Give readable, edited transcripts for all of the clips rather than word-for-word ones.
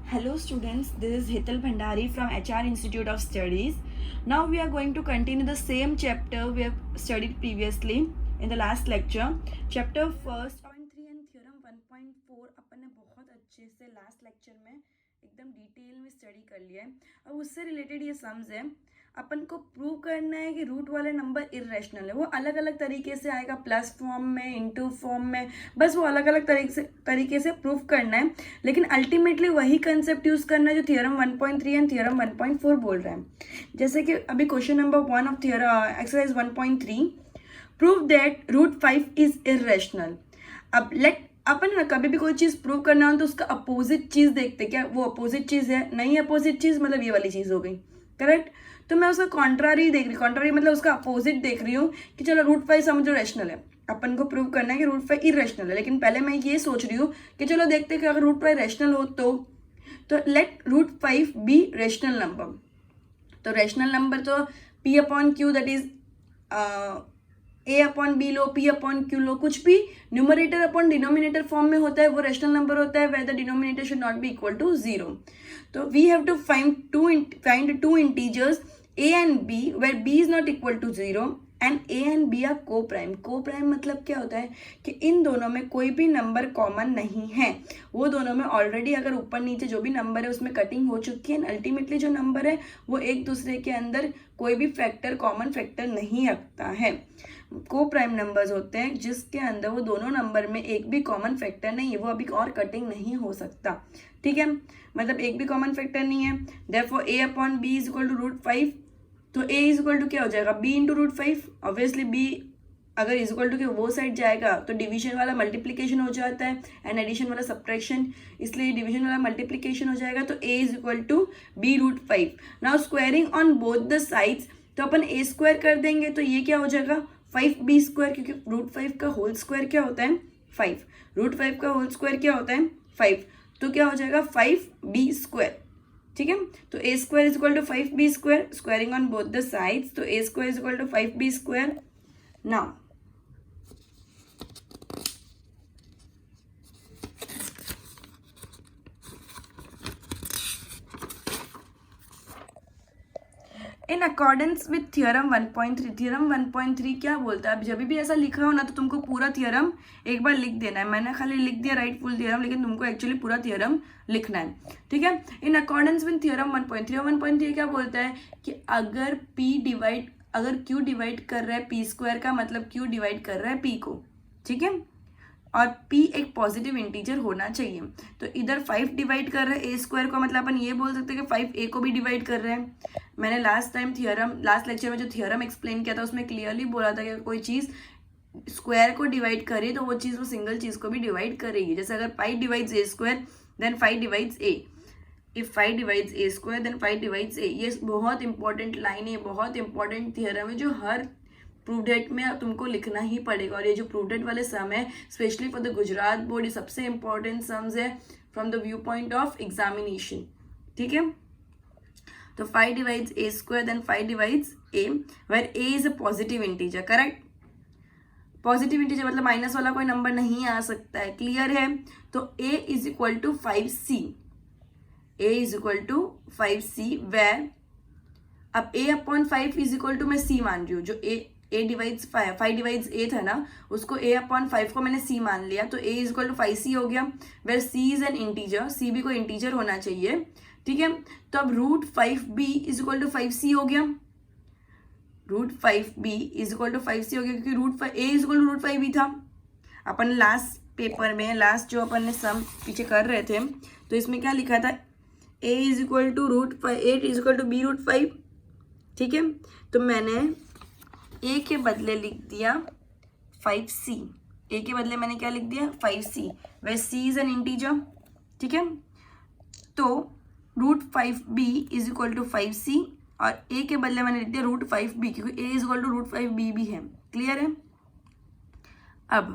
Hello students, this is Hital Bhandari from HR Institute of Studies. Now we are going to continue the same chapter we have studied previously in the last lecture. Chapter first 1.3 and theorem 1.4 अपन ने बहुत अच्छे से last lecture में एकदम detail में study कर लिया है. अब उससे रिलेटेड ये सम्स है. अपन को प्रूव करना है कि रूट वाले नंबर इरेशनल है. वो अलग अलग तरीके से आएगा, प्लस फॉर्म में, इनटू फॉर्म में, बस वो अलग अलग तरीके से प्रूव करना है. लेकिन अल्टीमेटली वही कंसेप्ट यूज करना है जो थियरम 1.3 एंड थियरम 1.4 बोल रहे हैं. जैसे कि अभी question number 1 of exercise 1.3, prove that root 5 is irrational. अब अपन कभी भी कोई चीज प्रूव करना हो तो उसका अपोजिट चीज देखते, क्या वो अपोजिट चीज है? नहीं अपोजिट चीज मतलब ये वाली चीज हो गई, करेक्ट. तो मैं उसका कॉन्ट्रारी देख रही हूँ, कॉन्ट्रारी मतलब उसका अपोजिट देख रही हूँ कि चलो रूट 5 समझो रैशनल है. अपन को प्रूव करना है कि रूट 5 इरेशनल है. लेकिन पहले मैं ये सोच रही हूँ कि चलो देखते हैं कि अगर रूट 5 रैशनल हो तो let root 5 be rational number. तो रैशनल नंबर तो p upon q that is a upon b लो, p अपॉन क्यू लो, कुछ भी न्यूमरेटर अपॉन डिनोमिनेटर फॉर्म में होता है वो रैशनल नंबर होता है, where the denominator should not be equal to 0. तो we have to find two integers a and b where b is not equal to 0 and a and b are co-prime. Co-prime मतलब क्या होता है कि इन दोनों में कोई भी नंबर कॉमन नहीं है. वो दोनों में ऑलरेडी अगर ऊपर नीचे जो भी नंबर है उसमें कटिंग हो चुकी है. अल्टीमेटली जो नंबर है वो एक दूसरे के अंदर कोई भी फैक्टर, कॉमन फैक्टर नहीं रखता है. को प्राइम नंबर्स होते हैं जिसके अंदर वो दोनों नंबर में एक भी कॉमन फैक्टर नहीं है, वो अभी और कटिंग नहीं हो सकता. ठीक है, मतलब एक भी कॉमन फैक्टर नहीं है. Therefore a upon b is equal to root 5. तो a इज इक्वल टू क्या हो जाएगा? b into root 5. Obviously b अगर इज इक्वल टू के वो साइड जाएगा तो डिवीजन वाला मल्टीप्लीकेशन हो जाता है एंड एडिशन वाला सब्ट्रैक्शन, इसलिए डिवीजन वाला मल्टीप्लीकेशन हो जाएगा. तो a is equal to b root 5. Now squaring on both the sides, तो अपन a स्क्वायर कर देंगे तो ये क्या हो जाएगा? 5b स्क्वायर, क्योंकि रूट 5 का होल स्क्वायर क्या होता है? 5. रूट 5 का होल स्क्वायर क्या होता है? 5. तो क्या हो जाएगा? 5b square. ठीक है, तो a square is equal to 5b square. Squaring on both the sides, तो a square is equal to 5b square. Now in accordance with theorem 1.3. Theorem 1.3 क्या बोलता है? अब जब भी ऐसा लिखा हो ना तो तुमको पूरा थियरम एक बार लिख देना है. मैंने खाली लिख दिया राइट फुल थियरम, लेकिन तुमको एक्चुअली पूरा थियरम लिखना है. ठीक है, इन अकॉर्डेंस विथ थियरम 1.3. 1.3 क्या बोलता है कि अगर q डिवाइड कर रहा है p स्क्वायर का मतलब q डिवाइड कर रहा है p को. ठीक है, और p एक पॉजिटिव इंटीजर होना चाहिए. तो इधर 5 डिवाइड कर रहे हैं a स्क्वायर को, मतलब अपन ये बोल सकते हैं कि 5a को भी डिवाइड कर रहे हैं. मैंने लास्ट लेक्चर में जो थियरम एक्सप्लेन किया था उसमें क्लियरली बोला था कि कोई चीज़ स्क्वायर को डिवाइड करे तो वो चीज़ वो सिंगल चीज़ को भी डिवाइड करेगी. जैसे अगर 5 divides a square then 5 divides a. If 5 divides a square then 5 divides a. ये बहुत इंपॉर्टेंट लाइन है, बहुत इंपॉर्टेंट थियरम है जो हर प्रूवडेट में तुमको लिखना ही पड़ेगा. और ये जो प्रूवडेट वाले सम है specially for the Gujarat board, ये सबसे इंपॉर्टेंट सम्स है from the view point of examination. ठीक है, तो 5 divides a square then 5 divides a, where a is a positive integer. Correct, positive integer मतलब माइनस वाला कोई नंबर नहीं आ सकता है. क्लियर है? तो a is equal to 5c. a is equal to 5c where अब a upon 5 is equal to मैं c मान रही हूँ. जो a डिवाइड्स 5 डिवाइड्स a था ना, उसको a अपॉन 5 को मैंने c मान लिया, तो a is equal to 5c हो गया. Where c is an integer, c भी कोई इंटीजर होना चाहिए. ठीक है, तो अब root 5b is equal to 5c हो गया. Root 5b is equal to 5c हो गया क्योंकि root a is equal to root 5b था. अपन लास्ट पेपर में, लास्ट जो अपन ने सम पीछे कर रहे थे, तो इसमें क्या लिखा था? a is equal to root 5, 8 is equal to b root 5. ठीक है, तो मैंने a के बदले लिख दिया 5c. a के बदले मैंने क्या लिख दिया? 5c, वह c इज एन इंटीजर. ठीक है, तो root 5b is equal to 5c और a के बदले मैंने लिख दिया रूट 5b क्योंकि a is equal to root 5b भी है. क्लियर है? अब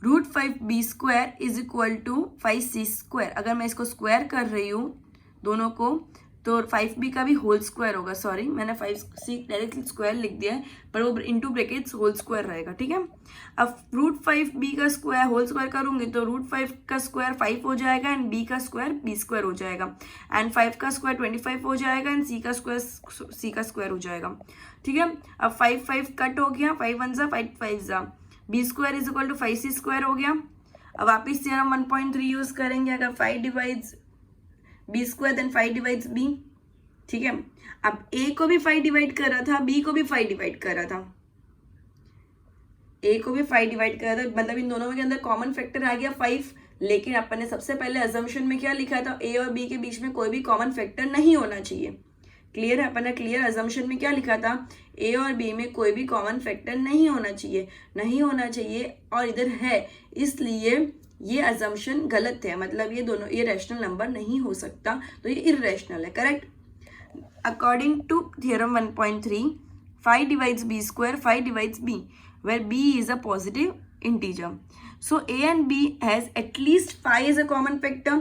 root 5b square is equal to 5c square. अगर मैं इसको स्क्वायर कर रही हूँ दोनों को, तो 5b का भी होल स्क्वायर होगा, सॉरी मैंने 5c डायरेक्टली स्क्वायर लिख दिया है, पर वो इनटू ब्रैकेट्स होल स्क्वायर रहेगा, ठीक है। अब रूट 5b का स्क्वायर होल स्क्वायर करूंगी तो रूट 5 का स्क्वायर 5 हो जाएगा एंड b का स्क्वायर b स्क्वायर हो जाएगा एंड 5 का स्क्वायर 25 हो जाएगा एंड c का स्क्वायर हो जाएगा, ठीक है। अब 5 कट हो गया, 5 1 जा 5 5 जा, b square is equal to 5c square हो गया। अब वापिस थ्योरम 1.3 यूज करेंगे, अगर 5 divides b square then 5 divides b, ठीक है। अब a को भी 5 डिवाइड कर रहा था, b को भी 5 डिवाइड कर रहा था, a को भी 5 डिवाइड कर रहा था, मतलब इन दोनों के अंदर कॉमन फैक्टर आ गया 5, लेकिन अपन ने सबसे पहले अजम्पशन में क्या लिखा था, a और b के बीच में कोई भी कॉमन फैक्टर नहीं होना चाहिए। क्लियर है, अपन ने क्लियर अजम्पशन में क्या लिखा था, a और b में कोई भी कॉमन फैक्टर नहीं होना चाहिए, नहीं होना चाहिए, और इधर है, इसलिए ये अजम्पशन गलत है, मतलब ये दोनों ये रैशनल नंबर नहीं हो सकता, तो ये इर्रेशनल है, correct. According to theorem 1.3 5 divides b square 5 divides b, where b is a positive integer. So a and b has at least 5 as a common factor.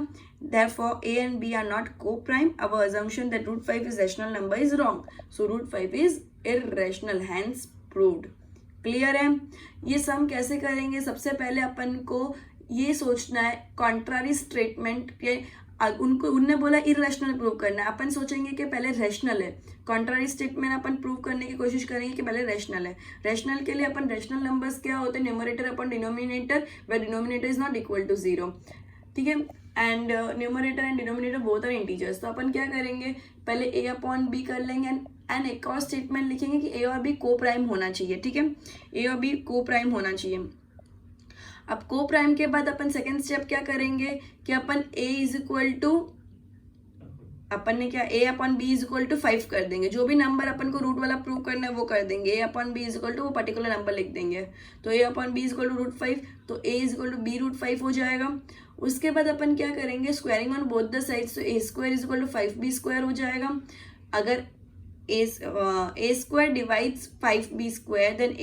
Therefore, a and b are not co-prime. Our assumption that root 5 is rational number is wrong. So root 5 is irrational, hence proved. Clear है। ये सम कैसे करेंगे, सबसे पहले अपन को ये सोचना है कॉन्ट्रारी स्टेटमेंट के, उनको उनने बोला इरेशनल प्रूव करना है, अपन सोचेंगे कि पहले रैशनल है, कॉन्ट्रारी स्टेटमेंट अपन प्रूव करने की कोशिश करेंगे कि पहले रैशनल है। रैशनल के लिए अपन रैशनल नंबर्स क्या होते हैं, numerator upon denominator, where denominator is not equal to 0, ठीक है, and numerator and denominator both are integers. तो अपन क्या करेंगे, पहले a अपॉन b कर लेंगे एंड एक और स्टेटमेंट लिखेंगे कि a और b को प्राइम होना चाहिए, ठीक है, a और b को प्राइम होना चाहिए। अब को प्राइम के बाद अपन सेकेंड स्टेप क्या करेंगे कि अपन a इज इक्वल टू, अपन ने क्या a upon b is equal to 5 कर देंगे, जो भी नंबर अपन को रूट वाला प्रूव करना है वो कर देंगे, a upon b is equal to वो पर्टिकुलर नंबर लिख देंगे, तो a upon b is equal to root 5, तो a is equal to b root 5 हो जाएगा। उसके बाद अपन क्या करेंगे, squaring on both the sides, तो a square is equal to 5b square हो जाएगा। अगर a square divides 5b square then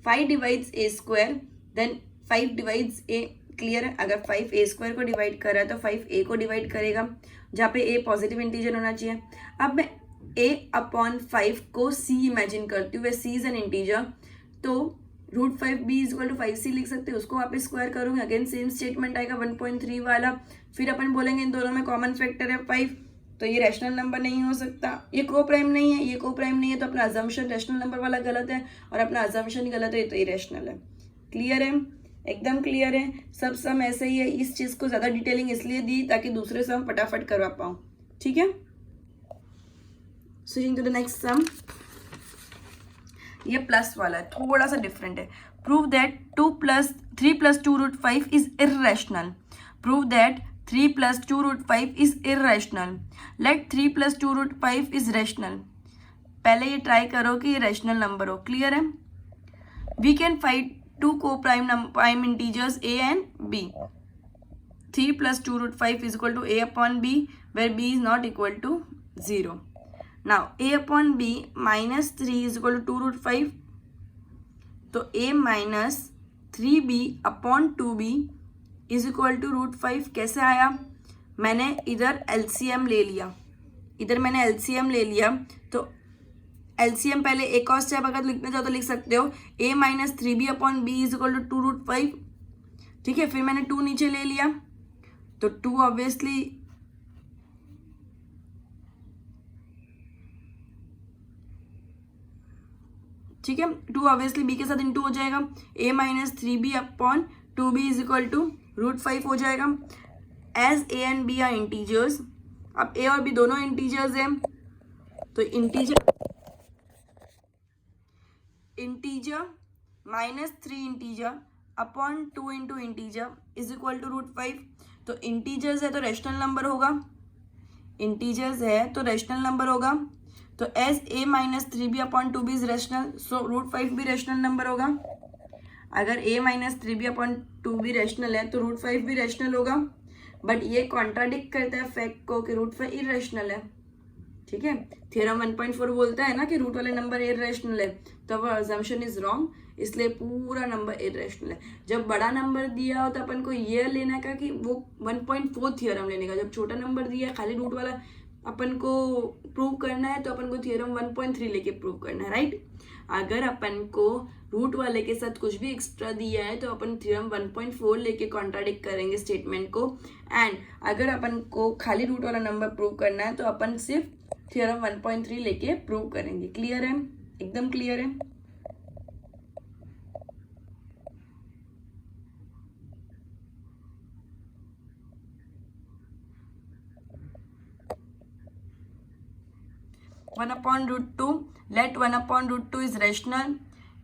5 divides a square then 5 divides a, clear है। अगर 5 a स्क्वायर को डिवाइड कर रहा है तो 5 a को डिवाइड करेगा, जहाँ पे a पॉजिटिव इंटीजर होना चाहिए। अब मैं a अपॉन 5 को c इमेजिन करती हूँ, where c is an integer, तो root 5b is equal to 5c लिख सकते हैं, उसको वापस स्क्वायर करूँगी, अगेन सेम स्टेटमेंट आएगा 1.3 वाला, फिर अपन बोलेंगे इन दोनों में कॉमन फैक्टर है 5, तो ये रैशनल नंबर नहीं हो सकता, ये को प्राइम नहीं है, ये को प्राइम नहीं है, तो अपना अजम्पशन रैशनल नंबर वाला गलत है और अपना अजम्पशन ही गलत है, तो इरेशनल है। क्लियर है, एकदम क्लियर है। सब सम ऐसे ही है, इस चीज को ज्यादा डिटेलिंग इसलिए दी ताकि दूसरे सम फटाफट करवा पाऊं, ठीक है। Switching to the next sum, ये प्लस वाला है, थोड़ा सा डिफरेंट है। Prove that 3 + 2 root 5 is irrational. Prove that 3 + 2 root 5 is irrational. Let 3 + 2 root 5 is rational. पहले ये ट्राई करो कि ये रैशनल नंबर हो, क्लियर है। We can find two co-prime integers a and b. 3 + 2 root 5 is equal to a upon b, where b is not equal to 0. Now a upon b minus 3 is equal to 2 root 5, तो a minus 3b upon 2b is equal to root 5 कैसे आया, मैंने इधर LCM ले लिया, तो LCM पहले एक और स्टेप अगर लिखना चाहो तो लिख सकते हो, a minus 3b upon b is equal to 2 root 5, ठीक है। फिर मैंने 2 नीचे ले लिया, तो 2 ऑब्वियसली ठीक है, 2 ऑब्वियसली b के साथ इंटू हो जाएगा, a minus 3b upon 2b is equal to root 5 हो जाएगा। As a and b are integers, अब a और b दोनों इंटीजर्स हैं, तो integer minus 3 integer upon 2 into integer is equal to root 5, तो इंटीजर्स है तो रैशनल नंबर होगा, तो as a minus 3b upon 2b is rational, so root 5 भी रैशनल नंबर होगा। अगर a minus 3b upon 2b rational है तो रूट 5 भी रैशनल होगा, बट ये कॉन्ट्राडिक्ट करता है फैक्ट को कि रूट 5 इरेशनल है, ठीक है। थ्योरम 1.4 बोलता है ना कि रूट वाले नंबर इरेशनल है, तो अवर अजम्पशन इज रॉन्ग, इसलिए पूरा नंबर इरेशनल है। जब बड़ा नंबर दिया हो तो अपन को ये लेना का कि वो 1.4 थ्योरम लेने का। जब छोटा नंबर दिया है खाली रूट वाला अपन को प्रूव करना है तो अपन को थ्योरम 1.3 लेके प्रूव करना है, राइट। अगर अपन को रूट वाले के साथ कुछ भी एक्स्ट्रा दिया है तो अपन थ्योरम 1.4 लेके कॉन्ट्राडिक्ट करेंगे स्टेटमेंट को। एंड अगर अपन को खाली रूट वाला नंबर प्रूव करना है तो अपन सिर्फ थ्योरम 1.3 लेके प्रूव करेंगे। क्लियर है? एकदम क्लियर है। One upon root two, let 1/√2 is rational.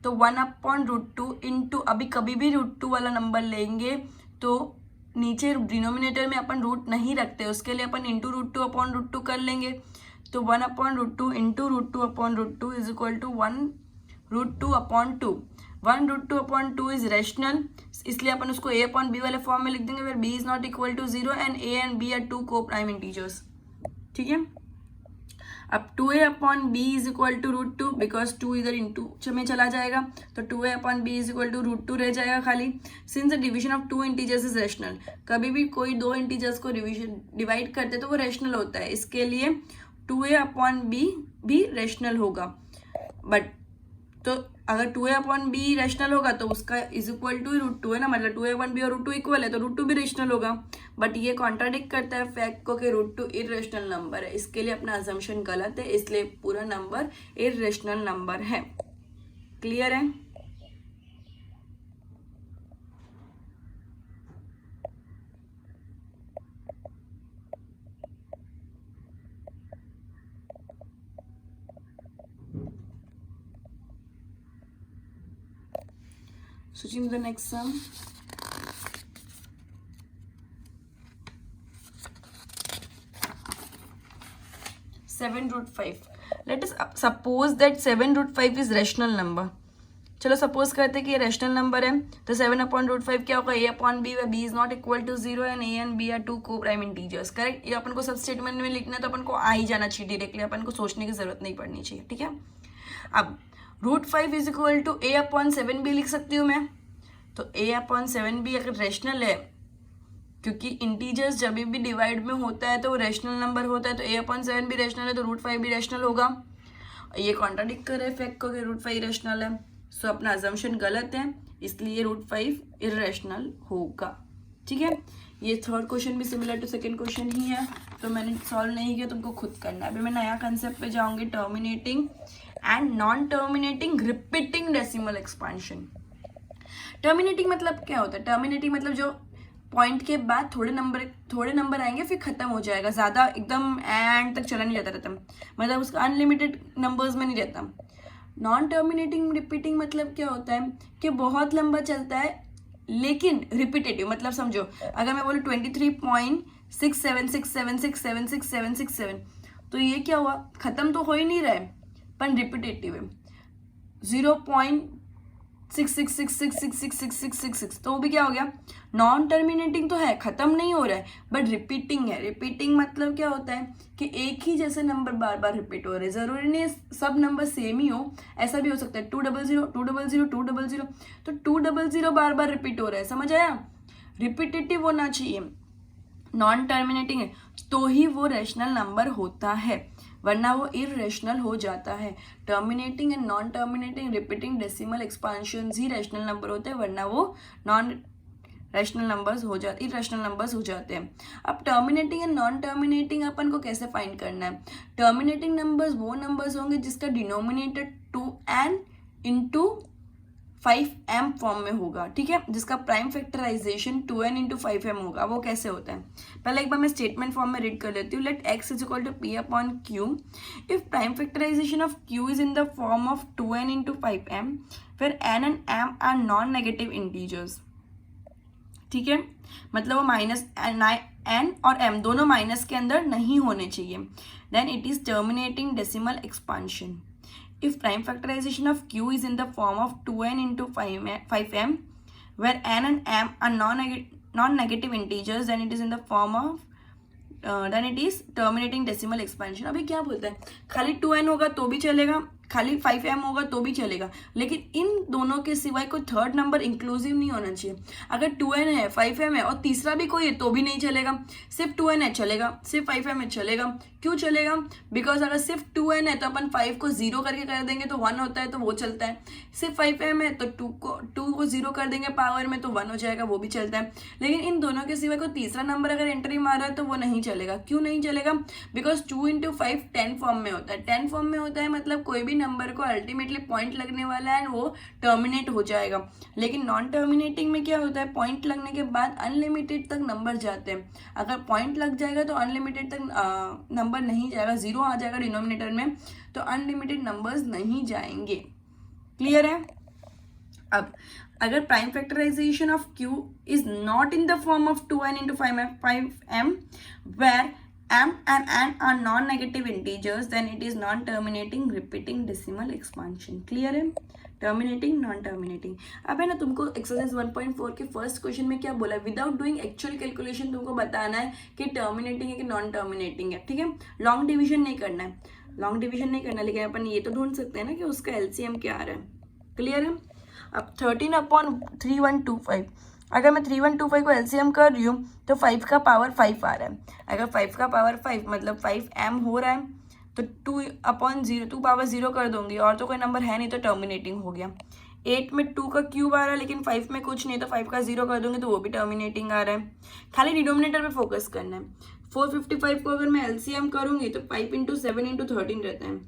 तो 1/√2 इंटू, अभी कभी भी √2 वाला नंबर लेंगे तो नीचे डिनोमिनेटर में अपन रूट नहीं रखते, उसके लिए अपन इंटू √2/√2 कर लेंगे। तो 1/√2 into √2/√2 is equal to 1√2/2। 1√2/2 is rational, इसलिए अपन उसको a/b वाले फॉर्म में लिख देंगे, फिर b is not equal to 0 and a and b are two coprime integers. ठीक है, अब 2a/b is equal to √2, because 2 इधर इंटू में चला जाएगा तो 2a/b इज इक्वल टू √2 रह जाएगा खाली। Since the division of 2 integers is rational, कभी भी कोई 2 इंटीजर्स को डिवाइड करते तो वो रेशनल होता है, इसके लिए 2a/b भी रेशनल होगा। बट तो अगर 2a/b रेशनल होगा तो उसका इज इक्वल टू √2 है ना, मतलब 2a/b और √2 इक्वल है तो √2 भी रेशनल होगा। बट ये कॉन्ट्राडिक्ट करता है फैक्ट को कि √2 इरेशनल नंबर है, इसके लिए अपना अजम्पशन गलत है, इसलिए पूरा नंबर इरेशनल नंबर है। क्लियर है? Switching to the next sum. (7√5). Let us suppose that 7√5 is rational number. चलो सपोज करते हैं कि ये रेशनल नंबर है, तो 7/√5 क्या होगा, a/b व b is not equal to 0 and a and b are two coprime integers. Correct, ये अपन को सब स्टेटमेंट में लिखना है तो अपन को आ ही जाना चाहिए डायरेक्टली, अपन को सोचने की जरूरत नहीं पड़नी चाहिए। ठीक है, अब √5 इज इक्वल टू a/7b लिख सकती हूँ मैं। तो a/7b अगर रेशनल है, क्योंकि इंटीजर्स जब भी डिवाइड में होता है तो वो रेशनल नंबर होता है, तो a/7 भी रेशनल है तो √5 भी रेशनल होगा। ये कॉन्ट्राडिक्ट कर रहे हैं फैक्ट को कि √5 रेशनल है, सो अपना अजम्पशन गलत है, इसलिए √5 इरेशनल होगा। ठीक है, ये थर्ड क्वेश्चन भी सिमिलर टू सेकंड क्वेश्चन ही है, तो मैंने सॉल्व नहीं किया, तुमको खुद करना है। अभी मैं नया कंसेप्ट पे जाऊंगी, terminating and non terminating repeating decimal expansion. Terminating मतलब क्या होता है? टर्मिनेटिंग मतलब जो पॉइंट के बाद थोड़े नंबर आएंगे फिर खत्म हो जाएगा, ज़्यादा एकदम एंड तक चला नहीं जाता रहता, मतलब उसका अनलिमिटेड नंबर्स में नहीं रहता। नॉन टर्मिनेटिंग रिपीटिंग मतलब क्या होता है कि बहुत लंबा चलता है लेकिन रिपीटेटिव। मतलब समझो अगर मैं बोलूँ 23.6767676767, तो ये क्या हुआ, खत्म तो हो ही नहीं रहा है पर रिपीटेटिव है। 0.6666666666, तो वो भी क्या हो गया, नॉन टर्मिनेटिंग तो है, खत्म नहीं हो रहा है बट रिपीटिंग है। रिपीटिंग मतलब क्या होता है कि एक ही जैसे नंबर बार बार रिपीट हो रहे हैं, जरूरी नहीं सब नंबर सेम ही हो, ऐसा भी हो सकता है 200 200 200, तो 200 बार बार रिपीट हो रहा है, समझ आया? रिपीटेटिव होना चाहिए, नॉन टर्मिनेटिंग है तो ही वो रेशनल नंबर होता है, वरना वो इरेशनल हो जाता है। Terminating and non terminating repeating decimal expansion he rational number होते हैं, वरना वो नॉन रेशनल नंबर्स हो जाते, इरेशनल नंबर्स हो जाते हैं। अब टर्मिनेटिंग एंड नॉन टर्मिनेटिंग अपन को कैसे फाइंड करना है? टर्मिनेटिंग नंबर्स वो नंबर्स होंगे जिसका denominator 2n into 5m form में होगा, ठीक है, जिसका prime factorisation 2n into 5m होगा। वो कैसे होता है, पहले एक बार मैं स्टेटमेंट फॉर्म में रीड कर लेती हूँ। Let x is equal to p/q if prime factorization of q is in the form of 2n into 5m फिर n and m are non negative integers. ठीक है, मतलब वो माइनस n और m दोनों माइनस के अंदर नहीं होने चाहिए, then it is terminating decimal expansion. If prime factorization of q is in the form of 2n into 5m, where n and m are non-negative integers, then it is in the form of then it is terminating decimal expansion। अभी क्या बोलता है, खाली 2n होगा तो भी चलेगा, खाली 5m होगा तो भी चलेगा, लेकिन इन दोनों के सिवाय कोई थर्ड नंबर इंक्लूसिव नहीं होना चाहिए। अगर 2n है, 5m है और तीसरा भी कोई है तो भी नहीं चलेगा। सिर्फ 2n है चलेगा, सिर्फ 5m है चलेगा। क्यों चलेगा? बिकॉज अगर सिर्फ 2n है तो अपन 5 को 0 करके कर देंगे तो 1 होता है, तो वो चलता है। सिर्फ 5m है तो 2 को 0 कर देंगे पावर में तो 1 हो जाएगा, वो भी चलता है। लेकिन इन दोनों के सिवाय कोई तीसरा नंबर अगर एंट्री मारा है तो वो नहीं चलेगा। क्यों नहीं चलेगा? बिकॉज 2 × 5 10 फॉर्म में होता है। 10 फॉर्म में होता है मतलब कोई भी नंबर को अल्टीमेटली पॉइंट लगने वाला है वो टर्मिनेट हो जाएगा। लेकिन नॉन टर्मिनेटिंग में क्या होता है, पॉइंट लगने के बाद अनलिमिटेड तक नंबर जाते हैं। अगर पॉइंट लग जाएगा तो अनलिमिटेड तक नंबर नहीं जाएगा, 0 आ जाएगा डिनोमिनेटर में, तो अनलिमिटेड नंबर्स नहीं जाएंगे। क्लियर है? अब अगर prime factorization of q is not in the form of 2n × 5m where m and n are non-negative integers, then it is non-terminating repeating decimal expansion. Clear है? Terminating, non terminating. अब है ना, तुमको exercise 1.4 के first question में क्या बोला, without doing actual calculation तुमको बताना है कि टर्मिनेटिंग है कि नॉन टर्मिनेटिंग है। ठीक है, लॉन्ग डिवीजन नहीं करना है, लॉन्ग डिवीजन नहीं करना, लेकिन अपन ये तो ढूंढ सकते हैं ना कि उसका एलसीएम क्या आ रहा है। क्लियर है? अब 13/3125, अगर मैं 3125 को एलसीएम कर रही हूँ तो 5 का पावर 5 आ रहा है। अगर 5 का पावर 5 मतलब 5m हो रहा है तो 2/0 2 पावर 0 कर दूंगी, और तो कोई नंबर है नहीं तो टर्मिनेटिंग हो गया। 8 में 2 का क्यूब आ रहा है लेकिन 5 में कुछ नहीं, तो 5 का 0 कर दूंगी तो वो भी टर्मिनेटिंग आ रहा है। खाली डिनोमिनेटर पे फोकस करना है। 455 को अगर मैं एलसीएम करूंगी तो 5 × 7 × 13 रहता है।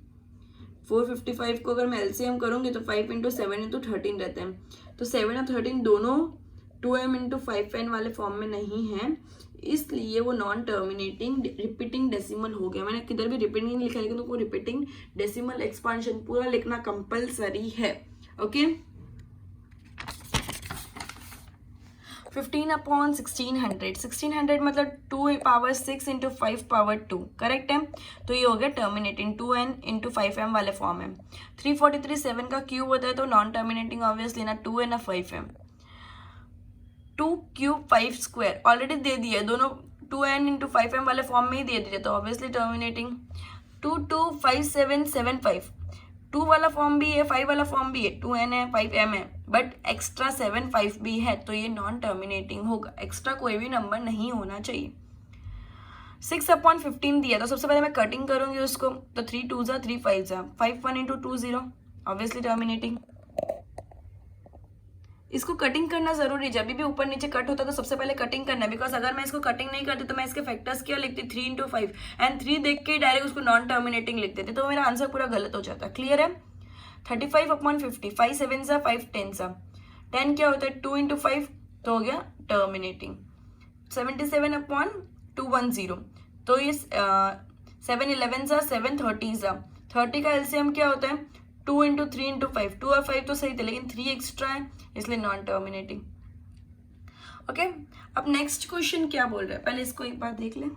455 को अगर मैं एलसीएम करूंगी तो 5 × 7 × 13 रहता है। तो 7 और 13 दोनों 2m × 5n वाले फॉर्म में नहीं है, इसलिए वो नॉन टर्मिनेटिंग रिपीटिंग डेसिमल हो गया। मैंने किधर भी रिपीटिंग नहीं लिखा, लेकिन तो वो रिपीटिंग डेसिमल एक्सपांशन पूरा लिखना कंपलसरी है। ओके, 15/1600, 1600 मतलब 2 पावर 6 × 5 पावर 2, करेक्ट है। तो ये हो गया टर्मिनेटिंग, 2n × 5m वाले फॉर्म है। 343 7 का क्यूब होता है तो नॉन टर्मिनेटिंग ऑब्वियसली ना, 2n और 5m। 2 × 5 स्क्वायर ऑलरेडी दे दिया, दोनों 2n × 5m वाले फॉर्म में ही दे दिया, तो ऑब्वियसली टर्मिनेटिंग। 2 2 5 7 7 5, 2 वाला फॉर्म भी है, 5 वाला फॉर्म भी है, 2n है 5m है, बट एक्स्ट्रा 7 5 भी है, तो ये नॉन टर्मिनेटिंग होगा। एक्स्ट्रा कोई भी नंबर नहीं होना चाहिए। 6/15 दिया, तो सबसे पहले मैं कटिंग करूंगी उसको, तो 3 2 3 5 5 1 × 2 0, ऑब्वियसली टर्मिनेटिंग। इसको कटिंग करना जरूरी है, जब भी ऊपर नीचे कट होता है तो सबसे पहले कटिंग करना है, बिकॉज अगर मैं इसको कटिंग नहीं करती तो मैं इसके फैक्टर्स क्या लिखती, 3 × 5 एंड 3 देख के डायरेक्ट उसको नॉन टर्मिनेटिंग लिख देती, तो मेरा आंसर पूरा गलत हो जाता है। क्लियर है? 35/50, 5 7 5 10 10 क्या होता है, 2 × 5 तो हो गया टर्मिनेटिंग। 77/210, तो ये 7 11 7 30 30 का एलसीएम क्या होता है, 2 × 3 × 5, 2 और 5 तो सही थे लेकिन 3 एक्स्ट्रा है इसलिए नॉन टर्मिनेटिंग। ओके, अब नेक्स्ट क्वेश्चन क्या बोल रहा है, पहले इसको एक बार देख लें।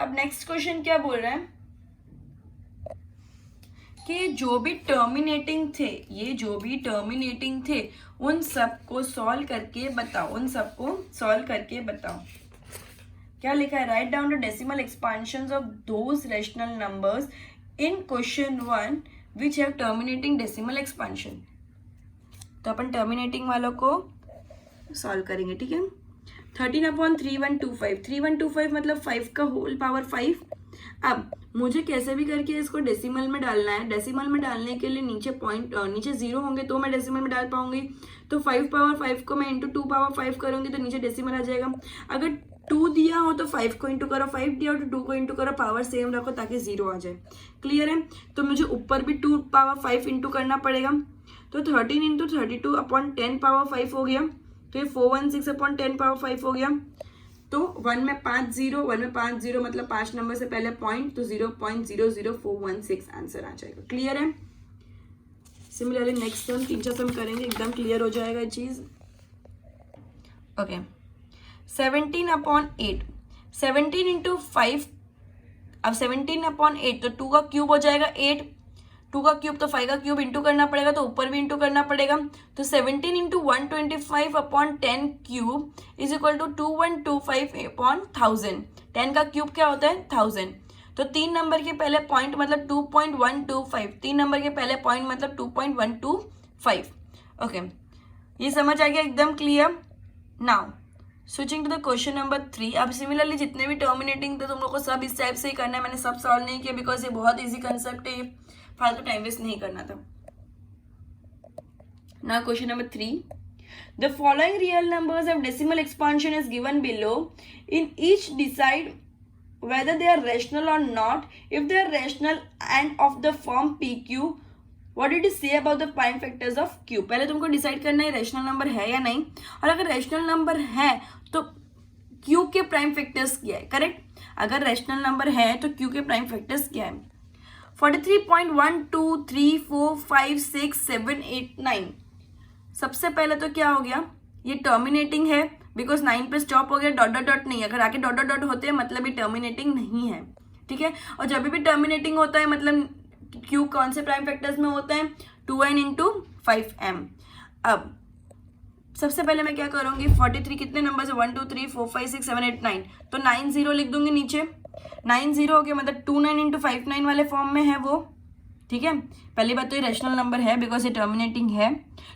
अब नेक्स्ट क्वेश्चन क्या बोल रहा है कि जो भी टर्मिनेटिंग थे, ये जो भी टर्मिनेटिंग थे उन सबको सॉल्व करके बताओ, उन सबको सॉल्व करके बताओ। क्या लिखा है, write down the decimal expansions of those rational numbers in question 1 which have terminating decimal expansion. तो अपन टर्मिनेटिंग वालों को सॉल्व करेंगे। ठीक है, 13/3125, 3125 मतलब 5 का होल पावर 5। अब मुझे कैसे भी करके इसको डेसिमल में डालना है। डेसिमल में डालने के लिए नीचे पॉइंट नीचे 0 होंगे तो मैं डेसिमल में डाल पाऊंगी। तो 5 पावर 5 को मैं इंटू 2 पावर 5 करूंगी तो नीचे डेसिमल आ जाएगा। अगर 2 दिया हो तो 5 को इंटू करो, 5 दिया हो तो 2 को इंटू करो, पावर सेम रखो ताकि 0 आ जाए। क्लियर है? तो मुझे ऊपर भी 2 पावर 5 इंटू करना पड़ेगा। तो 13 × 32/10 पावर 5 हो गया। तो ये 416/10 पावर 5 हो गया। तो 1 में 5 0, 1 में 5 0 मतलब 5 नंबर से पहले पॉइंट, तो 0.00416 आंसर आ जाएगा। क्लियर है? सिमिलरली नेक्स्ट सम 3 सम करेंगे, एकदम क्लियर हो जाएगा ये चीज। ओके, 17/8, 17 × 5, अब 17/8 तो 2 का क्यूब हो जाएगा 8, 2 का क्यूब तो 5 का क्यूब इंटू करना पड़ेगा, तो ऊपर भी इंटू करना पड़ेगा। तो 17 into 125 upon 10 cube is equal to 2125 upon 1000। 10 का क्यूब क्या होता है 1000। तो 3 नंबर के पहले पॉइंट मतलब 2.125, 3 नंबर के पहले पॉइंट मतलब 2.125। ओके, ये समझ आ गया एकदम clear. Now switching to the question number 3। अब सिमिलरली जितने भी टर्मिनेटिंग थे तुम लोग को सब इस टाइप से ही करना है। मैंने सब सॉल्व नहीं किया बिकॉज ये बहुत इजी कंसेप्ट है, फालतू टाइम वेस्ट नहीं करना था। Now question number 3, the following real numbers of decimal expansion is given below, in each decide whether they are rational or not. If they are rational and of the form PQ, what did you say about the prime factors of Q? पहले तुमको decide करना है rational number है या नहीं, और अगर rational number है तो Q के प्राइम फैक्टर्स क्या है, करेक्ट। अगर रैशनल नंबर है तो Q के प्राइम फैक्टर्स क्या है। 43.1 2 3 4 5 6 7 8 9। सबसे पहले तो क्या हो गया, ये टर्मिनेटिंग है बिकॉज 9 पे स्टॉप हो गया, डॉट डॉट डॉट नहीं, अगर आके डॉट डॉट डॉट होते हैं मतलब ये टर्मिनेटिंग नहीं है, ठीक है। और जब भी टर्मिनेटिंग होता है मतलब क्यू कौन से प्राइम फैक्टर्स में होता है 2n इंटू 5m। अब सबसे पहले मैं क्या करूंगी, 43 कितने नंबर है 1 2 3 4 5 6 7 8 9, तो 9 0 लिख दूंगी नीचे। 9 0 हो गया मतलब 2 9 इंटू 5 9 वाले फॉर्म में है वो, ठीक है। पहली बात तो ये रैशनल नंबर है बिकॉज ये टर्मिनेटिंग है।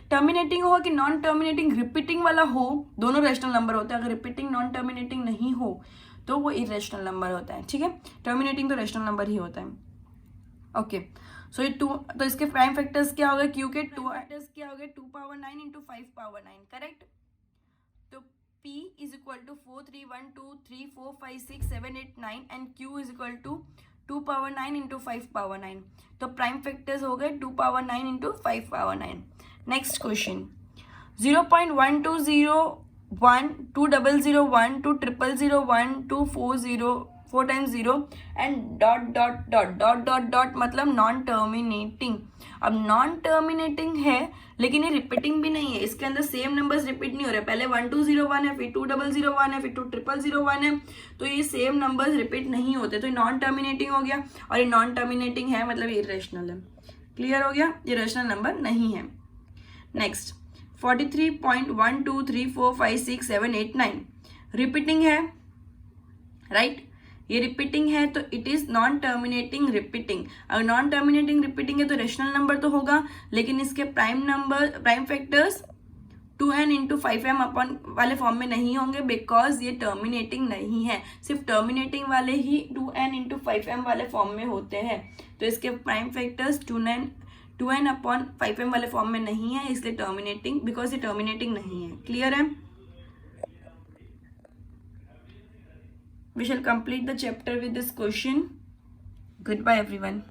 टर्मिनेटिंग हो कि नॉन टर्मिनेटिंग रिपीटिंग वाला हो, दोनों रैशनल नंबर होते हैं। अगर रिपीटिंग नॉन टर्मिनेटिंग नहीं हो तो वो इरेशनल नंबर होता है, ठीक है। टर्मिनेटिंग तो रैशनल नंबर ही होता है। ओके, सो ये 2, तो इसके प्राइम फैक्टर्स क्या हो गए, क्यू के 2 फैक्टर्स क्या हो गए 2 पावर 9 इंटू 5 पावर 9, करेक्ट। तो P is equal to 4 3 1 2 3 4 5 6 7 8 9 and Q is equal to 2 power 9 into 5 power 9। तो प्राइम फैक्टर्स हो गए 2 power 9 into 5 power 9। Next question 0.1201 2001 2001 240 4 times 0 and dot dot dot dot dot dot मतलब non terminating. अब non terminating है लेकिन ये repeating भी नहीं है, इसके अंदर सेम नंबर्स रिपीट नहीं हो रहे। पहले 1201 है, फिर 2001 है, फिर 2001 है, तो ये सेम नंबर्स रिपीट नहीं होते, तो ये नॉन टर्मिनेटिंग हो गया। और ये नॉन टर्मिनेटिंग है मतलब ये इरेशनल है। क्लियर हो गया, ये रैशनल नंबर नहीं है। नेक्स्ट 43.1 2 3 4 5 6 7 8 9 रिपीटिंग है, राइट। ये रिपीटिंग है तो it is non terminating repeating. अगर नॉन टर्मिनेटिंग रिपीटिंग है तो रैशनल नंबर तो होगा, लेकिन इसके prime factors 2n into 5m upon वाले फॉर्म में नहीं होंगे बिकॉज ये टर्मिनेटिंग नहीं है। सिर्फ टर्मिनेटिंग वाले ही 2n इंटू 5m वाले फॉर्म में होते हैं। तो इसके prime factors 2n upon 5m वाले फॉर्म में नहीं है, इसलिए टर्मिनेटिंग, बिकॉज ये टर्मिनेटिंग नहीं है। क्लियर है। We shall complete the chapter with this question. Goodbye everyone.